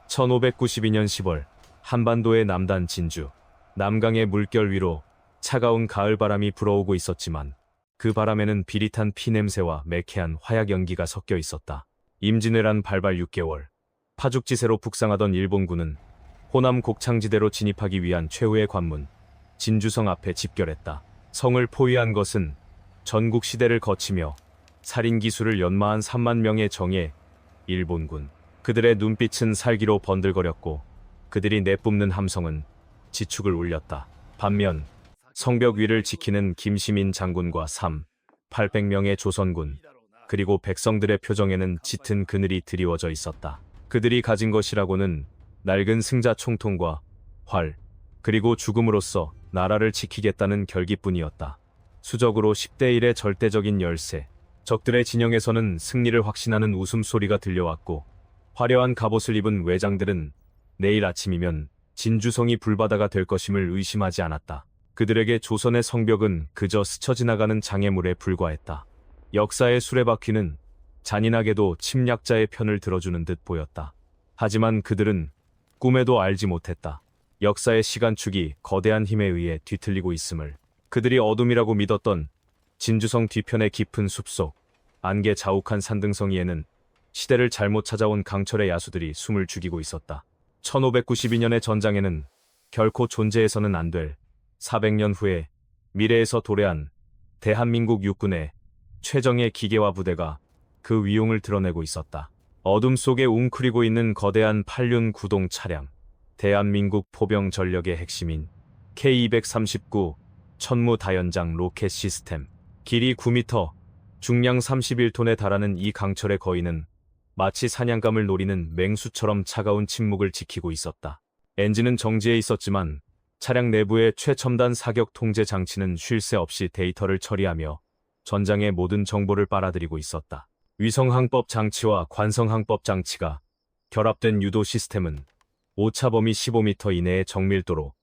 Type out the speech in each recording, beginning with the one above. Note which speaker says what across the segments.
Speaker 1: 1592년 10월 한반도의 남단 진주, 남강의 물결 위로 차가운 가을바람이 불어오고 있었지만 그 바람에는 비릿한 피냄새와 매캐한 화약 연기가 섞여 있었다. 임진왜란 발발 6개월, 파죽지세로 북상하던 일본군은 호남 곡창지대로 진입하기 위한 최후의 관문, 진주성 앞에 집결했다. 성을 포위한 것은 전국 시대를 거치며 살인기술을 연마한 3만 명의 정예 일본군. 그들의 눈빛은 살기로 번들거렸고 그들이 내뿜는 함성은 지축을 울렸다. 반면 성벽 위를 지키는 김시민 장군과 800명의 조선군, 그리고 백성들의 표정에는 짙은 그늘이 드리워져 있었다. 그들이 가진 것이라고는 낡은 승자 총통과 활, 그리고 죽음으로써 나라를 지키겠다는 결기뿐이었다. 수적으로 10대 1의 절대적인 열세, 적들의 진영에서는 승리를 확신하는 웃음소리가 들려왔고 화려한 갑옷을 입은 외장들은 내일 아침이면 진주성이 불바다가 될 것임을 의심하지 않았다. 그들에게 조선의 성벽은 그저 스쳐 지나가는 장애물에 불과했다. 역사의 수레바퀴는 잔인하게도 침략자의 편을 들어주는 듯 보였다. 하지만 그들은 꿈에도 알지 못했다. 역사의 시간축이 거대한 힘에 의해 뒤틀리고 있음을. 그들이 어둠이라고 믿었던 진주성 뒤편의 깊은 숲속, 안개 자욱한 산등성 위에는 시대를 잘못 찾아온 강철의 야수들이 숨을 죽이고 있었다. 1592년의 전장에는 결코 존재해서는 안 될 400년 후에 미래에서 도래한 대한민국 육군의 최정예 기계화 부대가 그 위용을 드러내고 있었다. 어둠 속에 웅크리고 있는 거대한 8륜 구동 차량, 대한민국 포병 전력의 핵심인 K239 천무다연장 로켓 시스템. 길이 9m, 중량 31톤에 달하는 이 강철의 거인은 마치 사냥감을 노리는 맹수처럼 차가운 침묵을 지키고 있었다. 엔진은 정지해 있었지만 차량 내부의 최첨단 사격 통제 장치는 쉴 새 없이 데이터를 처리하며 전장의 모든 정보를 빨아들이고 있었다. 위성항법 장치와 관성항법 장치가 결합된 유도 시스템은 오차 범위 15m 이내의 정밀도로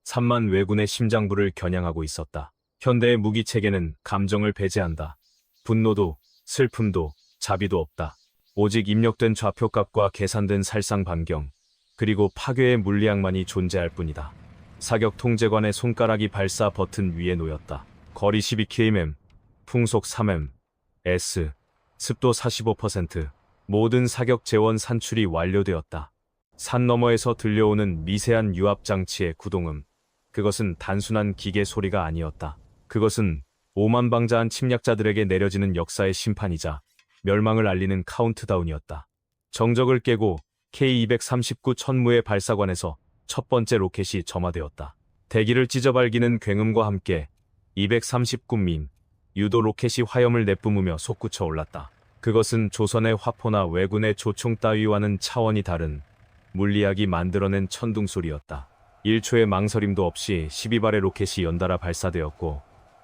Speaker 1: 3만 왜군의 심장부를 겨냥하고 있었다. 현대의 무기 체계는 감정을 배제한다. 분노도, 슬픔도, 자비도 없다. 오직 입력된 좌표값과 계산된 살상 반경, 그리고 파괴의 물리학만이 존재할 뿐이다. 사격 통제관의 손가락이 발사 버튼 위에 놓였다. 거리 12km, 풍속 3m, S, 습도 45%, 모든 사격 재원 산출이 완료되었다. 산 너머에서 들려오는 미세한 유압 장치의 구동음, 그것은 단순한 기계 소리가 아니었다. 그것은 오만방자한 침략자들에게 내려지는 역사의 심판이자 멸망을 알리는 카운트다운이었다. 정적을 깨고 K239 천무의 발사관에서 첫 번째 로켓이 점화되었다. 대기를 찢어발기는 굉음과 함께 239민 유도 로켓이 화염을 내뿜으며 솟구쳐 올랐다. 그것은 조선의 화포나 왜군의 조총 따위와는 차원이 다른 물리학이 만들어낸 천둥소리였다. 1초의 망설임도 없이 12발의 로켓이 연달아 발사되었고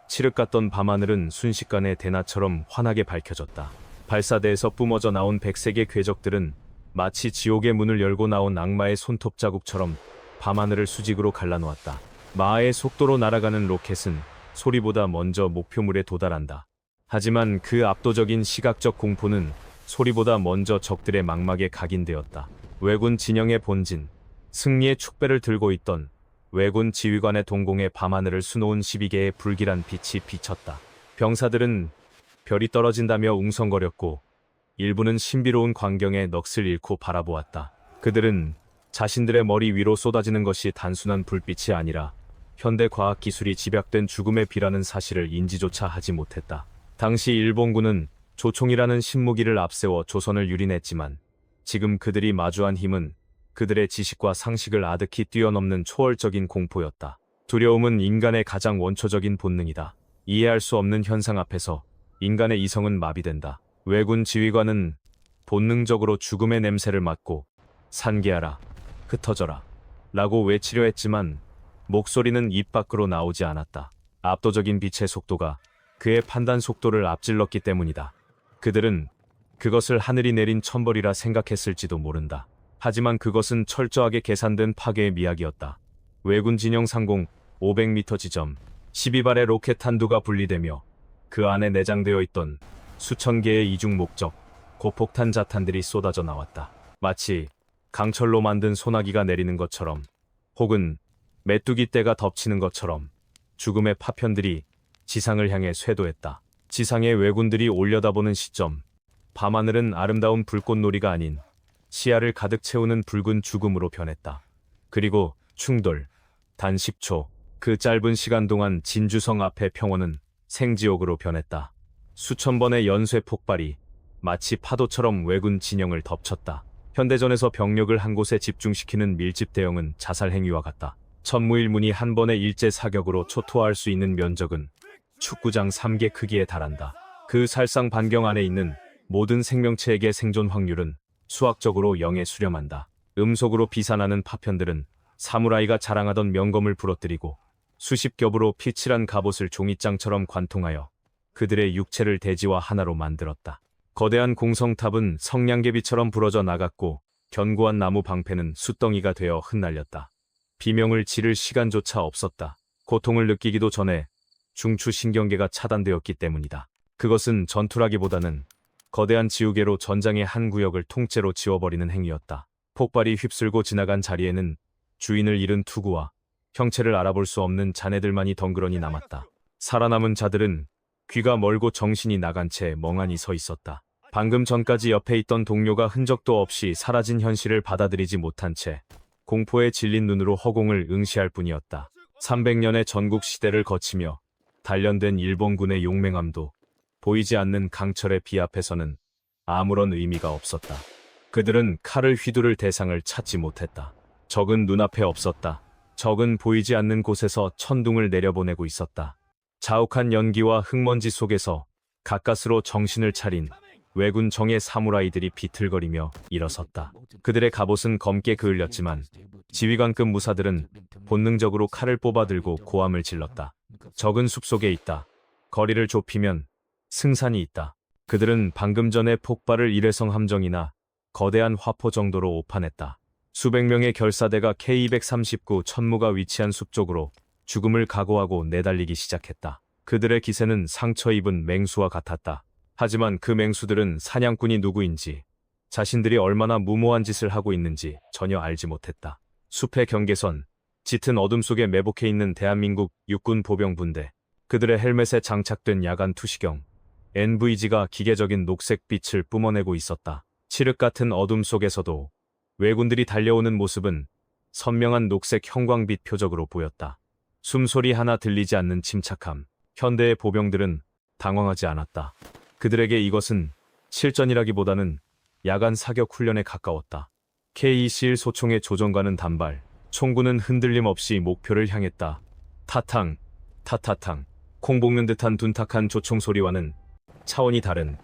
Speaker 1: 칠흑 같던 밤하늘은 순식간에 대낮처럼 환하게 밝혀졌다. 발사대에서 뿜어져 나온 백색의 궤적들은 마치 지옥의 문을 열고 나온 악마의 손톱 자국처럼 밤하늘을 수직으로 갈라놓았다. 마하의 속도로 날아가는 로켓은 소리보다 먼저 목표물에 도달한다. 하지만 그 압도적인 시각적 공포는 소리보다 먼저 적들의 망막에 각인되었다. 왜군 진영의 본진, 승리의 축배를 들고 있던 왜군 지휘관의 동공에 밤하늘을 수놓은 12개의 불길한 빛이 비쳤다. 병사들은 별이 떨어진다며 웅성거렸고 일부는 신비로운 광경에 넋을 잃고 바라보았다. 그들은 자신들의 머리 위로 쏟아지는 것이 단순한 불빛이 아니라 현대 과학 기술이 집약된 죽음의 비라는 사실을 인지조차 하지 못했다. 당시 일본군은 조총이라는 신무기를 앞세워 조선을 유린했지만 지금 그들이 마주한 힘은 그들의 지식과 상식을 아득히 뛰어넘는 초월적인 공포였다. 두려움은 인간의 가장 원초적인 본능이다. 이해할 수 없는 현상 앞에서 인간의 이성은 마비된다. 왜군 지휘관은 본능적으로 죽음의 냄새를 맡고 산계하라, 흩어져라 라고 외치려 했지만 목소리는 입 밖으로 나오지 않았다. 압도적인 빛의 속도가 그의 판단 속도를 앞질렀기 때문이다. 그들은 그것을 하늘이 내린 천벌이라 생각했을지도 모른다. 하지만 그것은 철저하게 계산된 파괴의 미학이었다. 왜군 진영 상공 500m 지점, 12발의 로켓 한두가 분리되며 그 안에 내장되어 있던 수천 개의 이중 목적, 고폭탄 자탄들이 쏟아져 나왔다. 마치 강철로 만든 소나기가 내리는 것처럼, 혹은 메뚜기 떼가 덮치는 것처럼 죽음의 파편들이 지상을 향해 쇄도했다. 지상의 왜군들이 올려다보는 시점, 밤하늘은 아름다운 불꽃놀이가 아닌 시야를 가득 채우는 붉은 죽음으로 변했다. 그리고 충돌, 단 10초, 그 짧은 시간 동안 진주성 앞의 평원은 생지옥으로 변했다. 수천 번의 연쇄 폭발이 마치 파도처럼 왜군 진영을 덮쳤다. 현대전에서 병력을 한 곳에 집중시키는 밀집 대응은 자살 행위와 같다. 천무일문이 한 번의 일제 사격으로 초토화할 수 있는 면적은 축구장 3개 크기에 달한다. 그 살상 반경 안에 있는 모든 생명체에게 생존 확률은 수학적으로 0에 수렴한다. 음속으로 비산하는 파편들은 사무라이가 자랑하던 명검을 부러뜨리고 수십 겹으로 피칠한 갑옷을 종이장처럼 관통하여 그들의 육체를 대지와 하나로 만들었다. 거대한 공성탑은 성냥개비처럼 부러져 나갔고 견고한 나무 방패는 숫덩이가 되어 흩날렸다. 비명을 지를 시간조차 없었다. 고통을 느끼기도 전에 중추신경계가 차단되었기 때문이다. 그것은 전투라기보다는 거대한 지우개로 전장의 한 구역을 통째로 지워버리는 행위였다. 폭발이 휩쓸고 지나간 자리에는 주인을 잃은 투구와 형체를 알아볼 수 없는 자네들만이 덩그러니 남았다. 살아남은 자들은 귀가 멀고 정신이 나간 채 멍하니 서 있었다. 방금 전까지 옆에 있던 동료가 흔적도 없이 사라진 현실을 받아들이지 못한 채 공포에 질린 눈으로 허공을 응시할 뿐이었다. 300년의 전국 시대를 거치며 단련된 일본군의 용맹함도 보이지 않는 강철의 비 앞에서는 아무런 의미가 없었다. 그들은 칼을 휘두를 대상을 찾지 못했다. 적은 눈앞에 없었다. 적은 보이지 않는 곳에서 천둥을 내려보내고 있었다. 자욱한 연기와 흙먼지 속에서 가까스로 정신을 차린 왜군 정예 사무라이들이 비틀거리며 일어섰다. 그들의 갑옷은 검게 그을렸지만 지휘관급 무사들은 본능적으로 칼을 뽑아들고 고함을 질렀다. 적은 숲속에 있다. 거리를 좁히면 승산이 있다. 그들은 방금 전에 폭발을 일회성 함정이나 거대한 화포 정도로 오판했다. 수백 명의 결사대가 K239 천무가 위치한 숲 쪽으로 죽음을 각오하고 내달리기 시작했다. 그들의 기세는 상처 입은 맹수와 같았다. 하지만 그 맹수들은 사냥꾼이 누구인지, 자신들이 얼마나 무모한 짓을 하고 있는지 전혀 알지 못했다. 숲의 경계선, 짙은 어둠 속에 매복해 있는 대한민국 육군 보병분대, 그들의 헬멧에 장착된 야간 투시경, NVG가 기계적인 녹색 빛을 뿜어내고 있었다. 칠흑 같은 어둠 속에서도 왜군들이 달려오는 모습은 선명한 녹색 형광빛 표적으로 보였다. 숨소리 하나 들리지 않는 침착함. 현대의 보병들은 당황하지 않았다. 그들에게 이것은 실전이라기보다는 야간 사격 훈련에 가까웠다. K-21 소총의 조종관은 단발, 총구는 흔들림 없이 목표를 향했다. 타탕, 타타탕. 콩 볶는 듯한 둔탁한 조총 소리와는 차원이 다른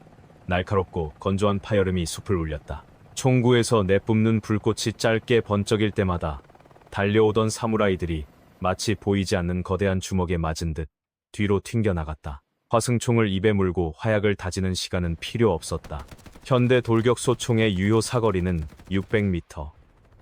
Speaker 1: 날카롭고 건조한 파열음이 숲을 울렸다. 총구에서 내뿜는 불꽃이 짧게 번쩍일 때마다 달려오던 사무라이들이 마치 보이지 않는 거대한 주먹에 맞은 듯 뒤로 튕겨나갔다. 화승총을 입에 물고 화약을 다지는 시간은 필요 없었다. 현대 돌격 소총의 유효 사거리는 600m.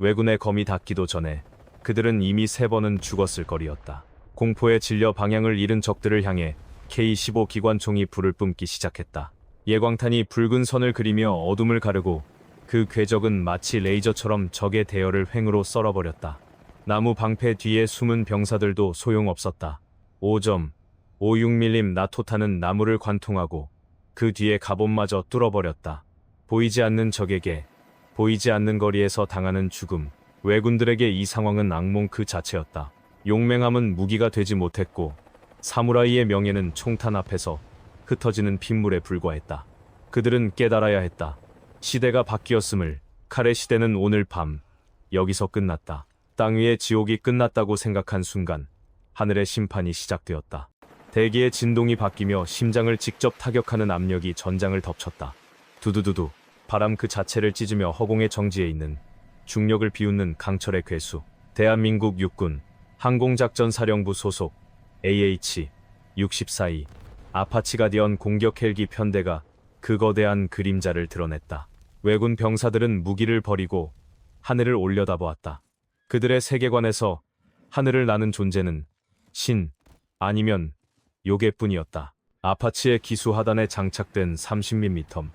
Speaker 1: 왜군의 검이 닿기도 전에 그들은 이미 3번은 죽었을 거리였다. 공포에 질려 방향을 잃은 적들을 향해 K-15 기관총이 불을 뿜기 시작했다. 예광탄이 붉은 선을 그리며 어둠을 가르고 그 궤적은 마치 레이저처럼 적의 대열을 횡으로 썰어버렸다. 나무 방패 뒤에 숨은 병사들도 소용없었다. 5점, 56mm 나토탄은 나무를 관통하고 그 뒤에 갑옷마저 뚫어버렸다. 보이지 않는 적에게, 보이지 않는 거리에서 당하는 죽음. 왜군들에게 이 상황은 악몽 그 자체였다. 용맹함은 무기가 되지 못했고 사무라이의 명예는 총탄 앞에서 흩어지는 핏물에 불과했다. 그들은 깨달아야 했다. 시대가 바뀌었음을. 칼의 시대는 오늘 밤 여기서 끝났다. 땅 위의 지옥이 끝났다고 생각한 순간 하늘의 심판이 시작되었다. 대기의 진동이 바뀌며 심장을 직접 타격하는 압력이 전장을 덮쳤다. 두두두두. 바람 그 자체를 찢으며 허공의 정지에 있는 중력을 비웃는 강철의 괴수. 대한민국 육군 항공작전사령부 소속 AH-64E 아파치 가디언 공격 헬기 편대가 그 거대한 그림자를 드러냈다. 왜군 병사들은 무기를 버리고 하늘을 올려다보았다. 그들의 세계관에서 하늘을 나는 존재는 신 아니면 요괴뿐이었다. 아파치의 기수 하단에 장착된 30mm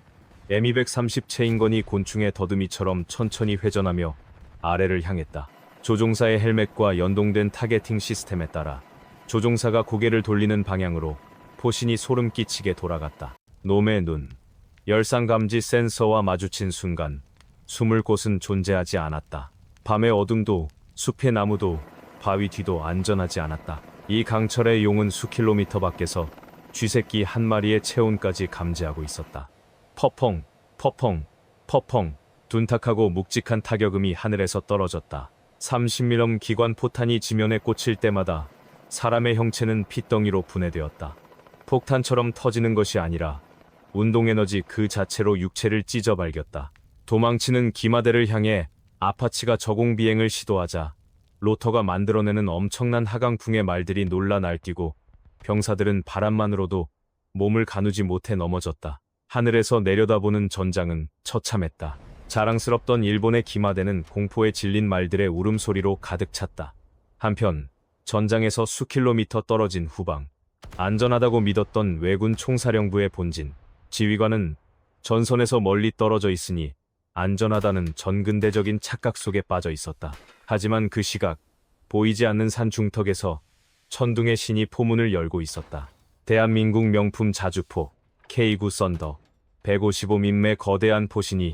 Speaker 1: M230 체인건이 곤충의 더듬이처럼 천천히 회전하며 아래를 향했다. 조종사의 헬멧과 연동된 타겟팅 시스템에 따라 조종사가 고개를 돌리는 방향으로 포신이 소름 끼치게 돌아갔다. 놈의 눈, 열상 감지 센서와 마주친 순간 숨을 곳은 존재하지 않았다. 밤의 어둠도 숲의 나무도 바위 뒤도 안전하지 않았다. 이 강철의 용은 수킬로미터 밖에서 쥐새끼 한 마리의 체온까지 감지하고 있었다. 퍼펑, 퍼펑, 퍼펑, 둔탁하고 묵직한 타격음이 하늘에서 떨어졌다. 30mm 기관 포탄이 지면에 꽂힐 때마다 사람의 형체는 핏덩이로 분해되었다. 폭탄처럼 터지는 것이 아니라 운동에너지 그 자체로 육체를 찢어 발겼다. 도망치는 기마대를 향해 아파치가 저공 비행을 시도하자 로터가 만들어내는 엄청난 하강풍의 말들이 놀라 날뛰고 병사들은 바람만으로도 몸을 가누지 못해 넘어졌다. 하늘에서 내려다보는 전장은 처참했다. 자랑스럽던 일본의 기마대는 공포에 질린 말들의 울음소리로 가득 찼다. 한편 전장에서 수킬로미터 떨어진 후방, 안전하다고 믿었던 왜군 총사령부의 본진, 지휘관은 전선에서 멀리 떨어져 있으니 안전하다는 전근대적인 착각 속에 빠져 있었다. 하지만 그 시각, 보이지 않는 산 중턱에서 천둥의 신이 포문을 열고 있었다. 대한민국 명품 자주포 K9 썬더 155mm의 거대한 포신이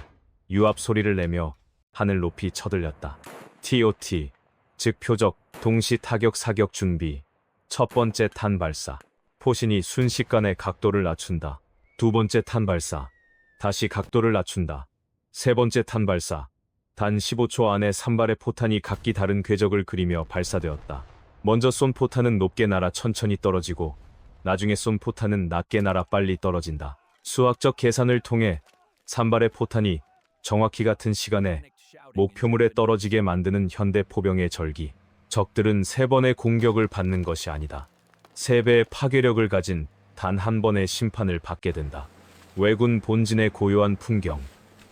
Speaker 1: 유압 소리를 내며 하늘 높이 쳐들렸다. TOT, 즉 표적 동시 타격 사격 준비. 첫 번째 탄 발사. 포신이 순식간에 각도를 낮춘다. 두 번째 탄 발사. 다시 각도를 낮춘다. 세 번째 탄 발사. 단 15초 안에 3발의 포탄이 각기 다른 궤적을 그리며 발사되었다. 먼저 쏜 포탄은 높게 날아 천천히 떨어지고 나중에 쏜 포탄은 낮게 날아 빨리 떨어진다. 수학적 계산을 통해 3발의 포탄이 정확히 같은 시간에 목표물에 떨어지게 만드는 현대 포병의 절기. 적들은 3번의 공격을 받는 것이 아니다. 3배의 파괴력을 가진 단 한 번의 심판을 받게 된다. 왜군 본진의 고요한 풍경.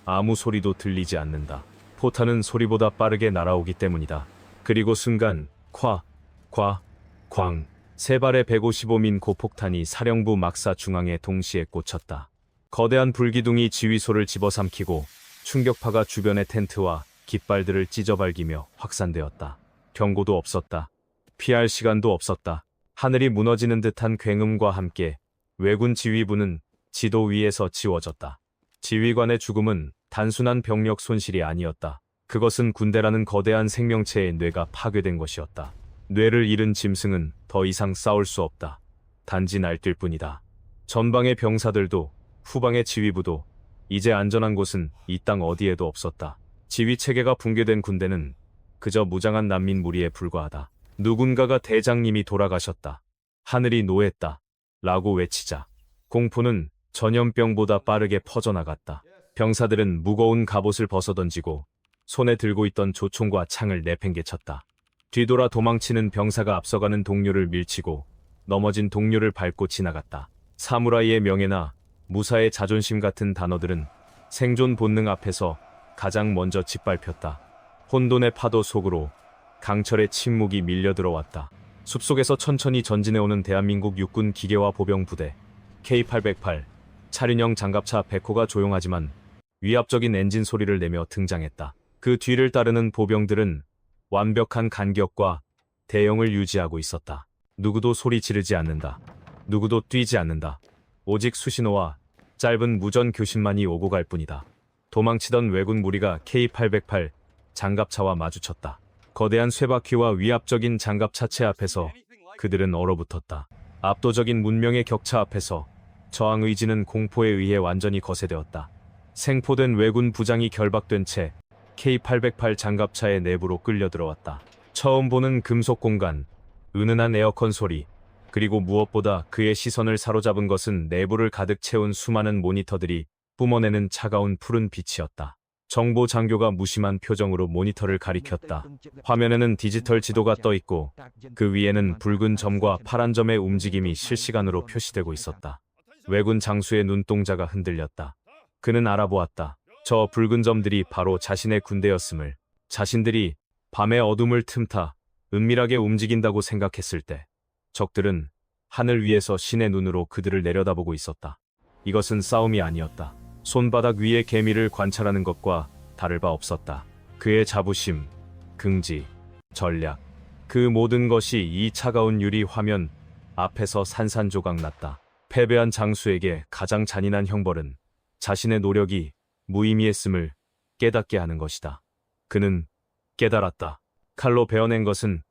Speaker 1: 아무 소리도 들리지 않는다. 포탄은 소리보다 빠르게 날아오기 때문이다. 그리고 순간 콱, 콱, 쾅. 3발의 155mm 고폭탄이 사령부 막사 중앙에 동시에 꽂혔다. 거대한 불기둥이 지휘소를 집어삼키고 충격파가 주변의 텐트와 깃발들을 찢어발기며 확산되었다. 경고도 없었다. 피할 시간도 없었다. 하늘이 무너지는 듯한 굉음과 함께 왜군 지휘부는 지도 위에서 지워졌다. 지휘관의 죽음은 단순한 병력 손실이 아니었다. 그것은 군대라는 거대한 생명체의 뇌가 파괴된 것이었다. 뇌를 잃은 짐승은 더 이상 싸울 수 없다. 단지 날뛸 뿐이다. 전방의 병사들도 후방의 지휘부도 이제 안전한 곳은 이 땅 어디에도 없었다. 지휘체계가 붕괴된 군대는 그저 무장한 난민 무리에 불과하다. 누군가가 대장님이 돌아가셨다. 하늘이 노했다. 라고 외치자 공포는 전염병보다 빠르게 퍼져나갔다. 병사들은 무거운 갑옷을 벗어던지고 손에 들고 있던 조총과 창을 내팽개쳤다. 뒤돌아 도망치는 병사가 앞서가는 동료를 밀치고 넘어진 동료를 밟고 지나갔다. 사무라이의 명예나 무사의 자존심 같은 단어들은 생존 본능 앞에서 가장 먼저 짓밟혔다. 혼돈의 파도 속으로 강철의 침묵이 밀려들어왔다. 숲속에서 천천히 전진해오는 대한민국 육군 기계화 보병 부대 K808 차륜형 장갑차 100호가 조용하지만 위압적인 엔진 소리를 내며 등장했다. 그 뒤를 따르는 보병들은 완벽한 간격과 대형을 유지하고 있었다. 누구도 소리 지르지 않는다. 누구도 뛰지 않는다. 오직 수신호와 짧은 무전 교신만이 오고 갈 뿐이다. 도망치던 왜군 무리가 K808 장갑차와 마주쳤다. 거대한 쇠바퀴와 위압적인 장갑 차체 앞에서 그들은 얼어붙었다. 압도적인 문명의 격차 앞에서 저항 의지는 공포에 의해 완전히 거세되었다. 생포된 왜군 부장이 결박된 채 K808 장갑차의 내부로 끌려 들어왔다. 처음 보는 금속 공간, 은은한 에어컨 소리, 그리고 무엇보다 그의 시선을 사로잡은 것은 내부를 가득 채운 수많은 모니터들이 뿜어내는 차가운 푸른 빛이었다. 정보 장교가 무심한 표정으로 모니터를 가리켰다. 화면에는 디지털 지도가 떠 있고 그 위에는 붉은 점과 파란 점의 움직임이 실시간으로 표시되고 있었다. 왜군 장수의 눈동자가 흔들렸다. 그는 알아보았다. 저 붉은 점들이 바로 자신의 군대였음을. 자신들이 밤의 어둠을 틈타 은밀하게 움직인다고 생각했을 때 적들은 하늘 위에서 신의 눈으로 그들을 내려다보고 있었다. 이것은 싸움이 아니었다. 손바닥 위의 개미를 관찰하는 것과 다를 바 없었다. 그의 자부심, 긍지, 전략, 그 모든 것이 이 차가운 유리 화면 앞에서 산산조각 났다. 패배한 장수에게 가장 잔인한 형벌은 자신의 노력이 무의미했음을 깨닫게 하는 것이다. 그는 깨달았다. 칼로 베어낸 것은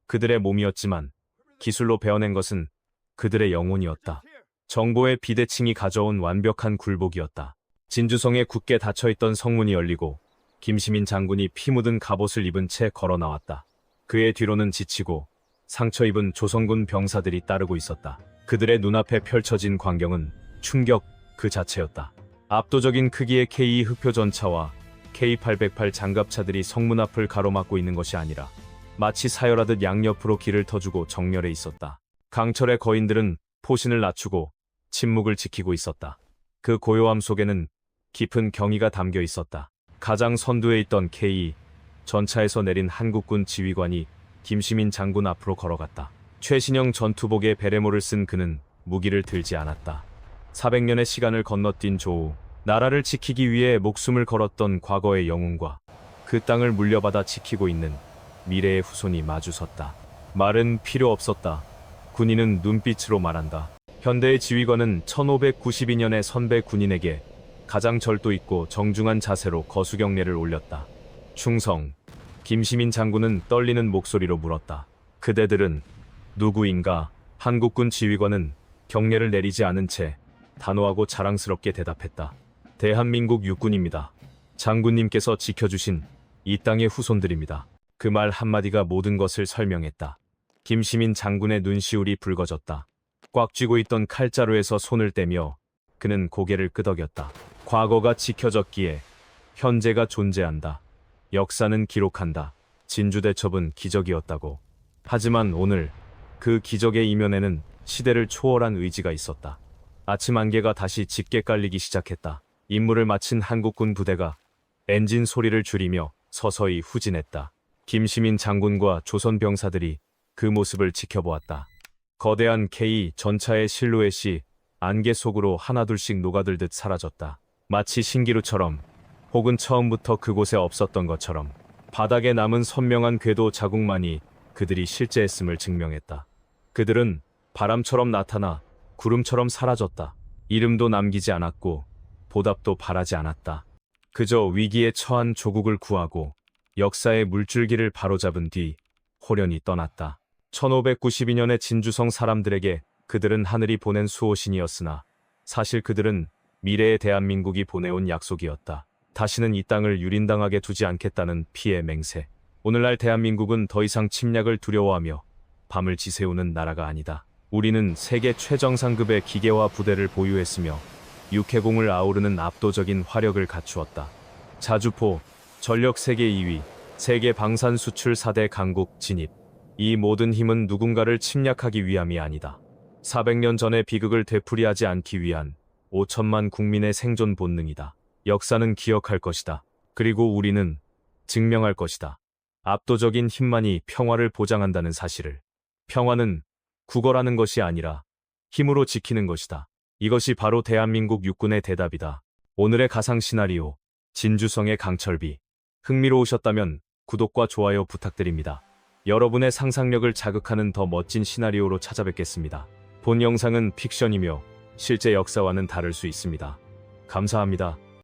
Speaker 1: 그들의 몸이었지만 기술로 베어낸 것은 그들의 영혼이었다. 정보의 비대칭이 가져온 완벽한 굴복이었다. 진주성에 굳게 닫혀있던 성문이 열리고 김시민 장군이 피 묻은 갑옷을 입은 채 걸어 나왔다. 그의 뒤로는 지치고 상처 입은 조선군 병사들이 따르고 있었다. 그들의 눈앞에 펼쳐진 광경은 충격 그 자체였다. 압도적인 크기의 K2 흑표 전차와 K808 장갑차들이 성문 앞을 가로막고 있는 것이 아니라 마치 사열하듯 양옆으로 길을 터주고 정렬해 있었다. 강철의 거인들은 포신을 낮추고 침묵을 지키고 있었다. 그 고요함 속에는 깊은 경의가 담겨 있었다. 가장 선두에 있던 K2 전차에서 내린 한국군 지휘관이 김시민 장군 앞으로 걸어갔다. 최신형 전투복에 베레모를 쓴 그는 무기를 들지 않았다. 400년의 시간을 건너뛴 조우, 나라를 지키기 위해 목숨을 걸었던 과거의 영웅과 그 땅을 물려받아 지키고 있는 미래의 후손이 마주섰다. 말은 필요 없었다. 군인은 눈빛으로 말한다. 현대의 지휘관은 1592년의 선배 군인에게 가장 절도 있고 정중한 자세로 거수경례를 올렸다. 충성. 김시민 장군은 떨리는 목소리로 물었다. 그대들은 누구인가? 한국군 지휘관은 경례를 내리지 않은 채 단호하고 자랑스럽게 대답했다. 대한민국 육군입니다. 장군님께서 지켜주신 이 땅의 후손들입니다. 그 말 한마디가 모든 것을 설명했다. 김시민 장군의 눈시울이 붉어졌다. 꽉 쥐고 있던 칼자루에서 손을 떼며 그는 고개를 끄덕였다. 과거가 지켜졌기에 현재가 존재한다. 역사는 기록한다. 진주대첩은 기적이었다고. 하지만 오늘 그 기적의 이면에는 시대를 초월한 의지가 있었다. 아침 안개가 다시 짙게 깔리기 시작했다. 임무를 마친 한국군 부대가 엔진 소리를 줄이며 서서히 후진했다. 김시민 장군과 조선 병사들이 그 모습을 지켜보았다. 거대한 K 전차의 실루엣이 안개 속으로 하나둘씩 녹아들듯 사라졌다. 마치 신기루처럼, 혹은 처음부터 그곳에 없었던 것처럼. 바닥에 남은 선명한 궤도 자국만이 그들이 실제했음을 증명했다. 그들은 바람처럼 나타나 구름처럼 사라졌다. 이름도 남기지 않았고 보답도 바라지 않았다. 그저 위기에 처한 조국을 구하고 역사의 물줄기를 바로잡은 뒤 호련히 떠났다. 1592년의 진주성 사람들에게 그들은 하늘이 보낸 수호신이었으나 사실 그들은 미래의 대한민국이 보내온 약속이었다. 다시는 이 땅을 유린당하게 두지 않겠다는 피의 맹세. 오늘날 대한민국은 더 이상 침략을 두려워하며 밤을 지새우는 나라가 아니다. 우리는 세계 최정상급의 기계와 부대를 보유했으며 육해공을 아우르는 압도적인 화력을 갖추었다. 자주포, 전력 세계 2위, 세계 방산 수출 4대 강국 진입. 이 모든 힘은 누군가를 침략하기 위함이 아니다. 400년 전의 비극을 되풀이하지 않기 위한 5천만 국민의 생존 본능이다. 역사는 기억할 것이다. 그리고 우리는 증명할 것이다. 압도적인 힘만이 평화를 보장한다는 사실을. 평화는 구걸하는 것이 아니라 힘으로 지키는 것이다. 이것이 바로 대한민국 육군의 대답이다. 오늘의 가상 시나리오, 진주성의 강철비. 흥미로우셨다면 구독과 좋아요 부탁드립니다. 여러분의 상상력을 자극하는 더 멋진 시나리오로 찾아뵙겠습니다. 본 영상은 픽션이며 실제 역사와는 다를 수 있습니다. 감사합니다.